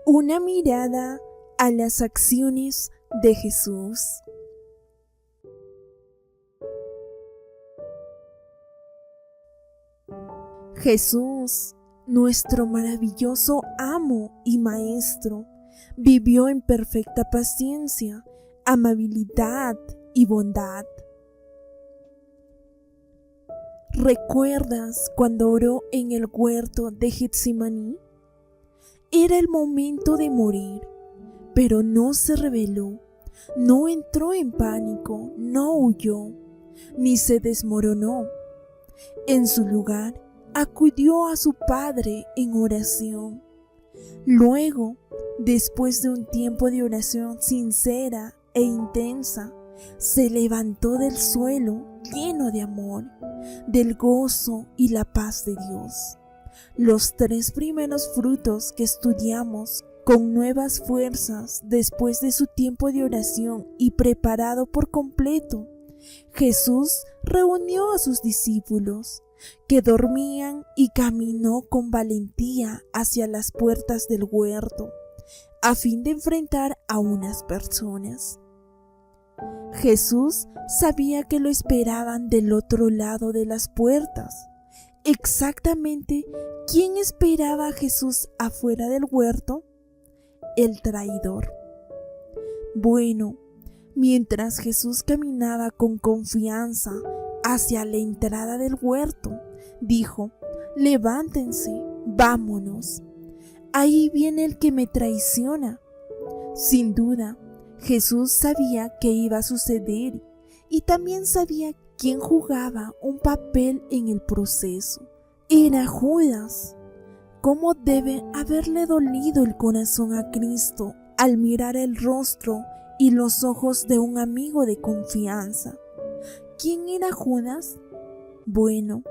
Una mirada a las acciones de Jesús. Jesús, nuestro maravilloso amo y maestro, vivió en perfecta paciencia, amabilidad y bondad. ¿Recuerdas cuando oró en el huerto de Getsemaní? Era el momento de morir, pero no se rebeló, no entró en pánico, no huyó, ni se desmoronó. En su lugar, acudió a su Padre en oración. Luego, después de un tiempo de oración sincera e intensa, se levantó del suelo lleno de amor, del gozo y la paz de Dios. Los 3 primeros frutos que estudiamos con nuevas fuerzas después de su tiempo de oración y preparado por completo, Jesús reunió a sus discípulos, que dormían, y caminó con valentía hacia las puertas del huerto, a fin de enfrentar a unas personas. Jesús sabía que lo esperaban del otro lado de las puertas. Exactamente, ¿quién esperaba a Jesús afuera del huerto? El traidor. Bueno, mientras Jesús caminaba con confianza hacia la entrada del huerto, dijo: «Levántense, vámonos. Ahí viene el que me traiciona». Sin duda, Jesús sabía que iba a suceder y también sabía quién jugaba un papel en el proceso. Era Judas. ¿Cómo debe haberle dolido el corazón a Cristo al mirar el rostro y los ojos de un amigo de confianza? ¿Quién era Judas? Bueno,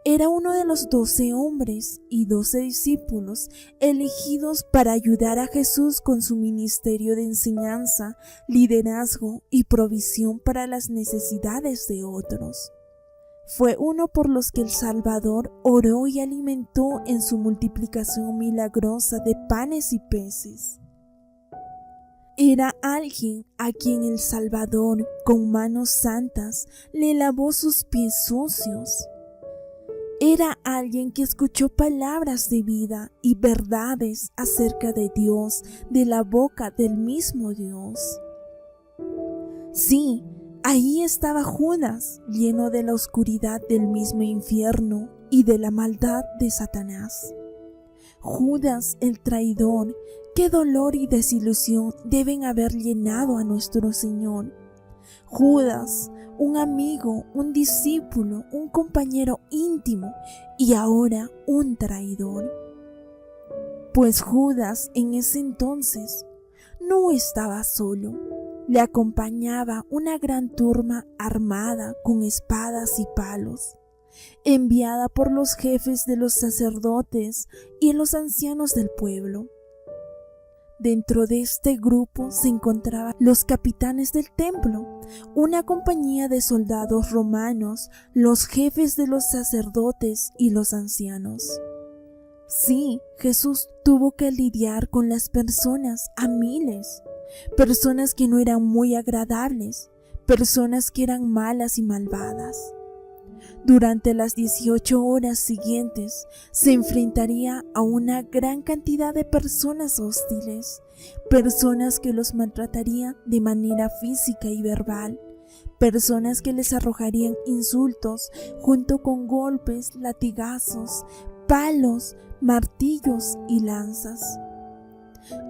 era uno de los 12 hombres y 12 discípulos elegidos para ayudar a Jesús con su ministerio de enseñanza, liderazgo y provisión para las necesidades de otros. Fue uno por los que el Salvador oró y alimentó en su multiplicación milagrosa de panes y peces. Era alguien a quien el Salvador, con manos santas, le lavó sus pies sucios. Era alguien que escuchó palabras de vida y verdades acerca de Dios de la boca del mismo Dios. Sí, ahí estaba Judas, lleno de la oscuridad del mismo infierno y de la maldad de Satanás. Judas, el traidor. Qué dolor y desilusión deben haber llenado a nuestro Señor. Judas, un amigo, un discípulo, un compañero íntimo y ahora un traidor. Pues Judas en ese entonces no estaba solo. Le acompañaba una gran turba armada con espadas y palos, enviada por los jefes de los sacerdotes y los ancianos del pueblo. Dentro de este grupo se encontraban los capitanes del templo, una compañía de soldados romanos, los jefes de los sacerdotes y los ancianos. Sí, Jesús tuvo que lidiar con las personas a miles, personas que no eran muy agradables, personas que eran malas y malvadas. Durante las 18 horas siguientes se enfrentaría a una gran cantidad de personas hostiles, personas que los maltratarían de manera física y verbal, personas que les arrojarían insultos junto con golpes, latigazos, palos, martillos y lanzas.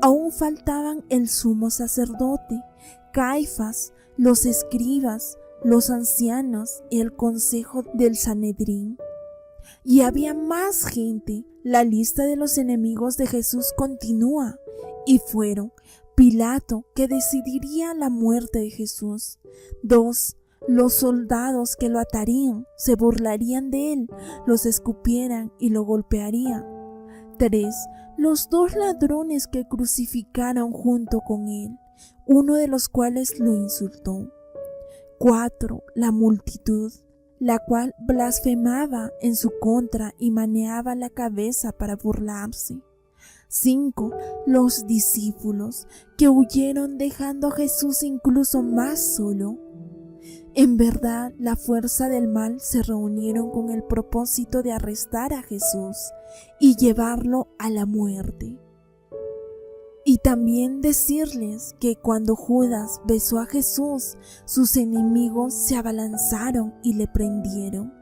Aún faltaban el sumo sacerdote, Caifás, los escribas, los ancianos y el consejo del Sanedrín. Y había más gente. La lista de los enemigos de Jesús continúa, y fueron Pilato, que decidiría la muerte de Jesús; 2, los soldados que lo atarían, se burlarían de él, los escupieran y lo golpearían; 3, los 2 ladrones que crucificaron junto con él, uno de los cuales lo insultó; 4, la multitud, la cual blasfemaba en su contra y meneaba la cabeza para burlarse; 5. Los discípulos, que huyeron dejando a Jesús incluso más solo. En verdad, la fuerza del mal se reunieron con el propósito de arrestar a Jesús y llevarlo a la muerte. Y también decirles que cuando Judas besó a Jesús, sus enemigos se abalanzaron y le prendieron.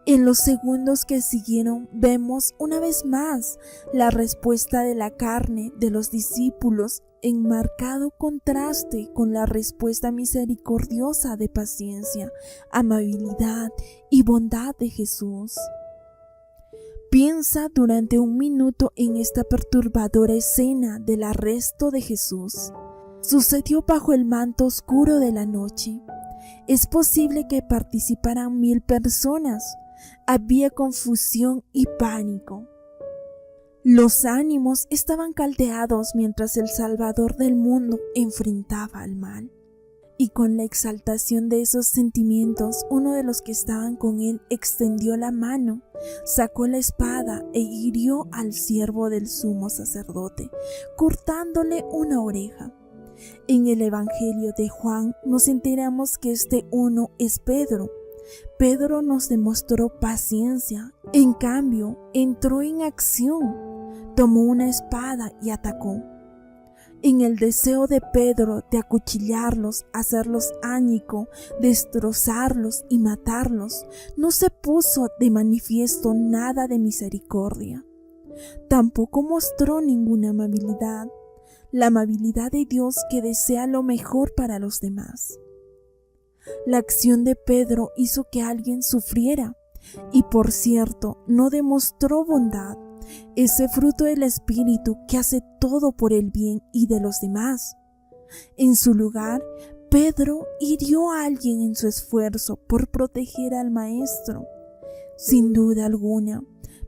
En los segundos que siguieron vemos una vez más la respuesta de la carne de los discípulos en marcado contraste con la respuesta misericordiosa de paciencia, amabilidad y bondad de Jesús. Piensa durante un minuto en esta perturbadora escena del arresto de Jesús. Sucedió bajo el manto oscuro de la noche. Es posible que participaran 1000 personas. Había confusión y pánico. Los ánimos estaban caldeados mientras el Salvador del mundo enfrentaba al mal. Y con la exaltación de esos sentimientos, uno de los que estaban con él extendió la mano, sacó la espada e hirió al siervo del sumo sacerdote, cortándole una oreja. En el Evangelio de Juan nos enteramos que este uno es Pedro. Pedro nos demostró paciencia, en cambio, entró en acción, tomó una espada y atacó. En el deseo de Pedro de acuchillarlos, hacerlos ánico, destrozarlos y matarlos, no se puso de manifiesto nada de misericordia. Tampoco mostró ninguna amabilidad, la amabilidad de Dios que desea lo mejor para los demás. La acción de Pedro hizo que alguien sufriera y, por cierto, no demostró bondad, ese fruto del Espíritu que hace todo por el bien y de los demás. En su lugar, Pedro hirió a alguien en su esfuerzo por proteger al Maestro. Sin duda alguna,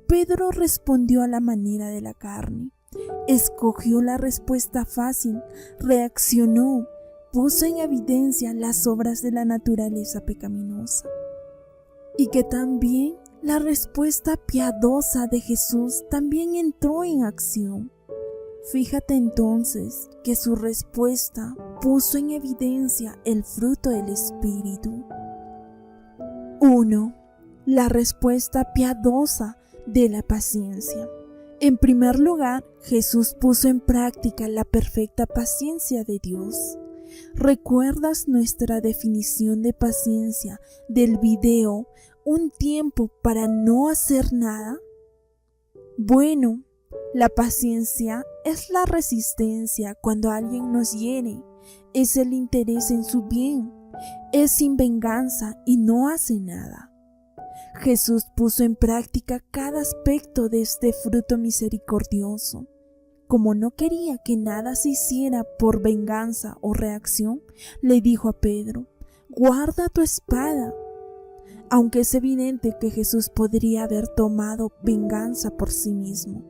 Pedro respondió a la manera de la carne. Escogió la respuesta fácil, reaccionó, puso en evidencia las obras de la naturaleza pecaminosa. Y que también la respuesta piadosa de Jesús también entró en acción. Fíjate entonces que su respuesta puso en evidencia el fruto del Espíritu. 1. La respuesta piadosa de la paciencia. En primer lugar, Jesús puso en práctica la perfecta paciencia de Dios. ¿Recuerdas nuestra definición de paciencia del video "un tiempo para no hacer nada"? Bueno, la paciencia es la resistencia cuando alguien nos hiere, es el interés en su bien, es sin venganza y no hace nada. Jesús puso en práctica cada aspecto de este fruto misericordioso. Como no quería que nada se hiciera por venganza o reacción, le dijo a Pedro: guarda tu espada. Aunque es evidente que Jesús podría haber tomado venganza por sí mismo,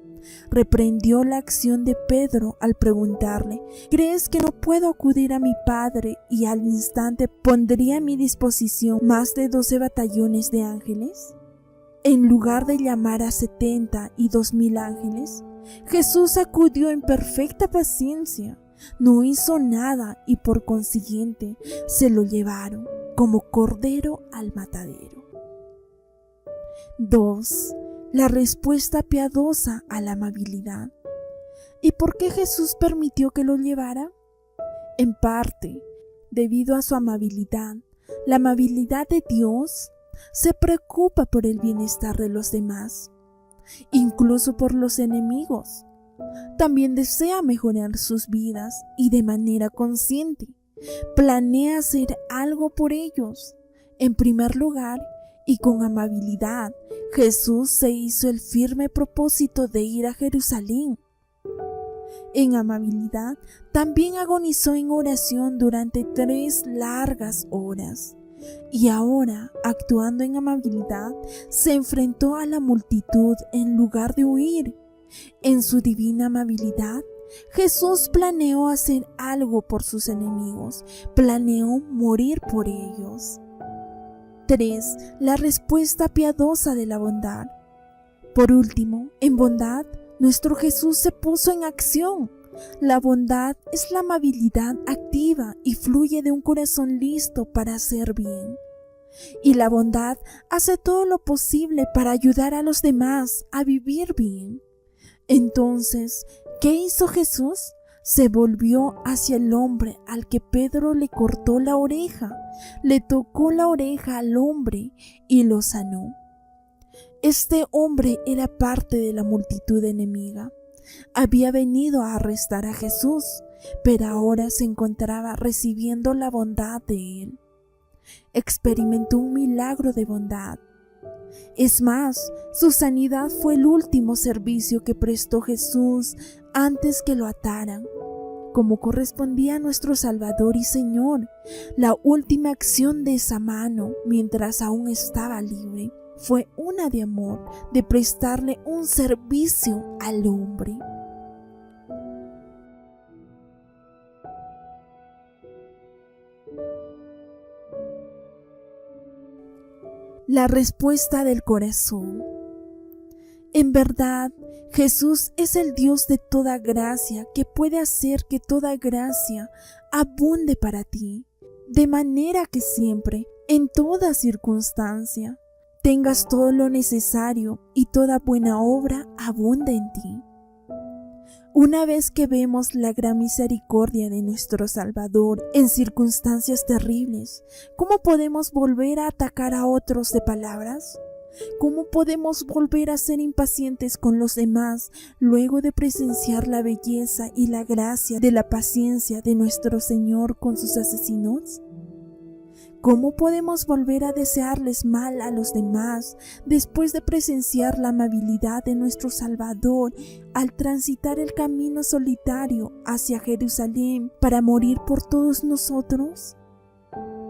reprendió la acción de Pedro al preguntarle: ¿crees que no puedo acudir a mi Padre y al instante pondría a mi disposición más de 12 batallones de ángeles? En lugar de llamar a 70 y 2000 ángeles, Jesús acudió en perfecta paciencia, no hizo nada y por consiguiente se lo llevaron como cordero al matadero. 2. La respuesta piadosa a la amabilidad. ¿Y por qué Jesús permitió que lo llevara? En parte, debido a su amabilidad. La amabilidad de Dios se preocupa por el bienestar de los demás, incluso por los enemigos. También desea mejorar sus vidas y de manera consciente planea hacer algo por ellos. En primer lugar, y con amabilidad, Jesús se hizo el firme propósito de ir a Jerusalén. En amabilidad, también agonizó en oración durante 3 largas horas. Y ahora, actuando en amabilidad, se enfrentó a la multitud en lugar de huir. En su divina amabilidad, Jesús planeó hacer algo por sus enemigos, planeó morir por ellos. 3. La respuesta piadosa de la bondad. Por último, en bondad, Nuestro Jesús se puso en acción. La bondad es la amabilidad activa y fluye de un corazón listo para hacer bien. Y la bondad hace todo lo posible para ayudar a los demás a vivir bien. Entonces, ¿qué hizo Jesús? Se volvió hacia el hombre al que Pedro le cortó la oreja, le tocó la oreja al hombre y lo sanó. Este hombre era parte de la multitud enemiga. Había venido a arrestar a Jesús, pero ahora se encontraba recibiendo la bondad de él. Experimentó un milagro de bondad. Es más, su sanidad fue el último servicio que prestó Jesús antes que lo ataran. Como correspondía a nuestro Salvador y Señor, la última acción de esa mano, mientras aún estaba libre, fue una de amor, de prestarle un servicio al hombre. La respuesta del corazón. En verdad, Jesús es el Dios de toda gracia que puede hacer que toda gracia abunde para ti, de manera que siempre, en toda circunstancia, tengas todo lo necesario y toda buena obra abunde en ti. Una vez que vemos la gran misericordia de nuestro Salvador en circunstancias terribles, ¿cómo podemos volver a atacar a otros de palabras? ¿Cómo podemos volver a ser impacientes con los demás luego de presenciar la belleza y la gracia de la paciencia de nuestro Señor con sus asesinos? ¿Cómo podemos volver a desearles mal a los demás después de presenciar la amabilidad de nuestro Salvador al transitar el camino solitario hacia Jerusalén para morir por todos nosotros?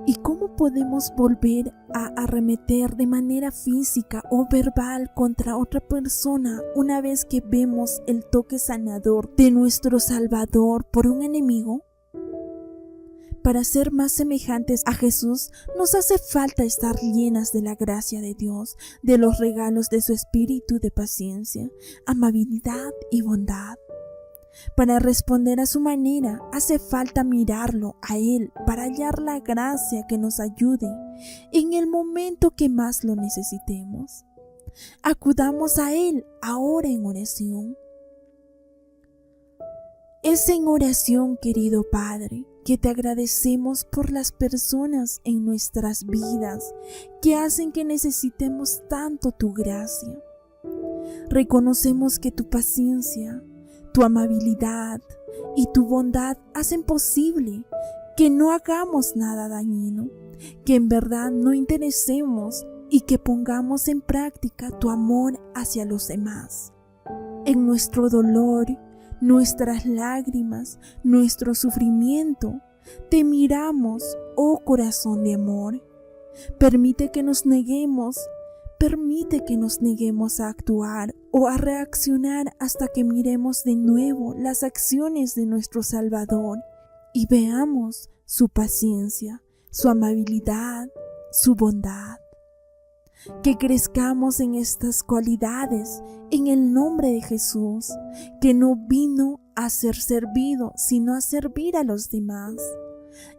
¿Y cómo podemos volver a arremeter de manera física o verbal contra otra persona una vez que vemos el toque sanador de nuestro Salvador por un enemigo? Para ser más semejantes a Jesús, nos hace falta estar llenas de la gracia de Dios, de los regalos de su espíritu de paciencia, amabilidad y bondad. Para responder a su manera, hace falta mirarlo a Él para hallar la gracia que nos ayude en el momento que más lo necesitemos. Acudamos a Él ahora en oración. Es en oración, querido Padre, que te agradecemos por las personas en nuestras vidas que hacen que necesitemos tanto tu gracia. Reconocemos que tu paciencia, tu amabilidad y tu bondad hacen posible que no hagamos nada dañino, que en verdad no interesemos y que pongamos en práctica tu amor hacia los demás. En nuestro dolor, nuestras lágrimas, nuestro sufrimiento, te miramos, oh corazón de amor. Permite que nos neguemos a actuar o a reaccionar hasta que miremos de nuevo las acciones de nuestro Salvador y veamos su paciencia, su amabilidad, su bondad. Que crezcamos en estas cualidades en el nombre de Jesús, que no vino a ser servido, sino a servir a los demás,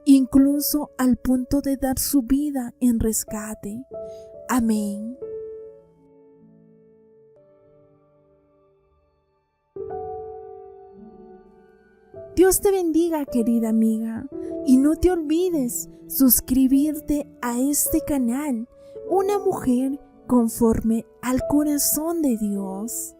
incluso al punto de dar su vida en rescate. Amén. Dios te bendiga, querida amiga, y no te olvides suscribirte a este canal, Una mujer conforme al corazón de Dios.